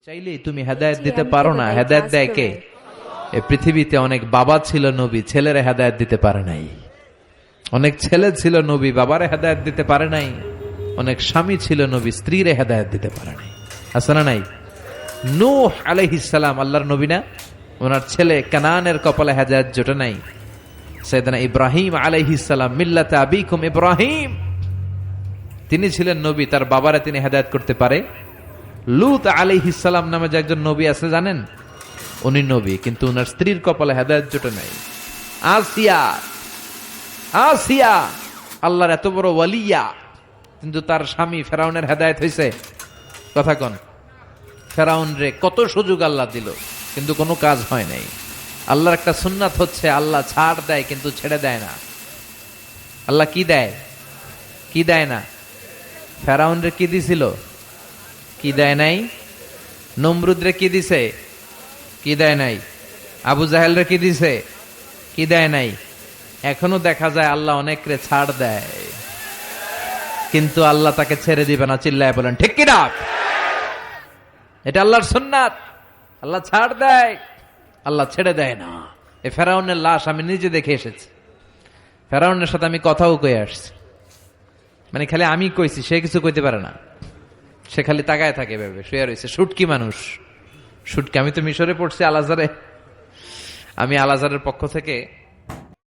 চাইলেই তুমি হেদায়েত দিতে পারো না। হেদায়েত দেয় কে? এই পৃথিবীতে অনেক বাবা ছিল নবী, ছেলেরা হেদায়েত দিতে পারে নাই। অনেক ছেলে ছিল নবী, বাবারে হেদায়েত দিতে পারে নাই। অনেক স্বামী ছিল নবী, স্ত্রীরে হেদায়েত দিতে পারে নাই। আছে না নাই? নূহ আলাইহিস সালাম আল্লাহর নবী না? ওনার ছেলে কানানের কপালে হেদায়েত জোটে নাই। সাইয়েদনা ইব্রাহিম আলাইহিস সালাম, মিল্লাতে আবিকুম ইব্রাহিম, তিনি ছিলেন নবী, তার বাবারে তিনি হেদায়েত করতে পারে? লূত আলাইহিস সালাম নামে যে একজন নবী আছে জানেন? উনি নবী, কিন্তু ওনার স্ত্রীর কপালে হেদায়েত জোটে নাই। আসিয়া আল্লাহর এত বড় ওয়ালিয়া, কিন্তু তার স্বামী ফেরাউনের হেদায়েত হয়েছে? কথা কন। ফেরাউন রে কত সুযোগ আল্লাহ দিল, কিন্তু কোনো কাজ হয় নাই। আল্লাহর একটা সুন্নাত হচ্ছে আল্লাহ ছাড় দেয় কিন্তু ছেড়ে দেয় না। আল্লাহ কি দেয়, কি দেয় না? ফেরাউন রে কি দিছিল? কি দেয় নাই? নমরুদ রে কি দিছে? কি দেয় নাই? আবু জাহেল রে কি দিছে? কি দেয় নাই? এখনো দেখা যায় আল্লাহ অনেক রে ছাড় দেয়, কিন্তু আল্লাহ তাকে ছেড়ে দিবে না। চিল্লায় বলেন ঠিক কিনা? এটা আল্লাহর সুন্নাত। আল্লাহ ছাড় দেয়, আল্লাহ ছেড়ে দেয় না। এই ফেরাউনের লাশ আমি নিজে দেখে এসেছি। ফেরাউনের সাথে আমি কথাও কয়ে আসছি। মানে খালি আমি কইছি, সে কিছু কইতে পারে না। সে খালি তাকায় থাকে, ভেবে শুয়ে রয়েছে। শুটকি মানুষ, শুটকি। আমি তো মিশরে পড়ছি, আল আজহারে। আমি আল আজহারের পক্ষ থেকে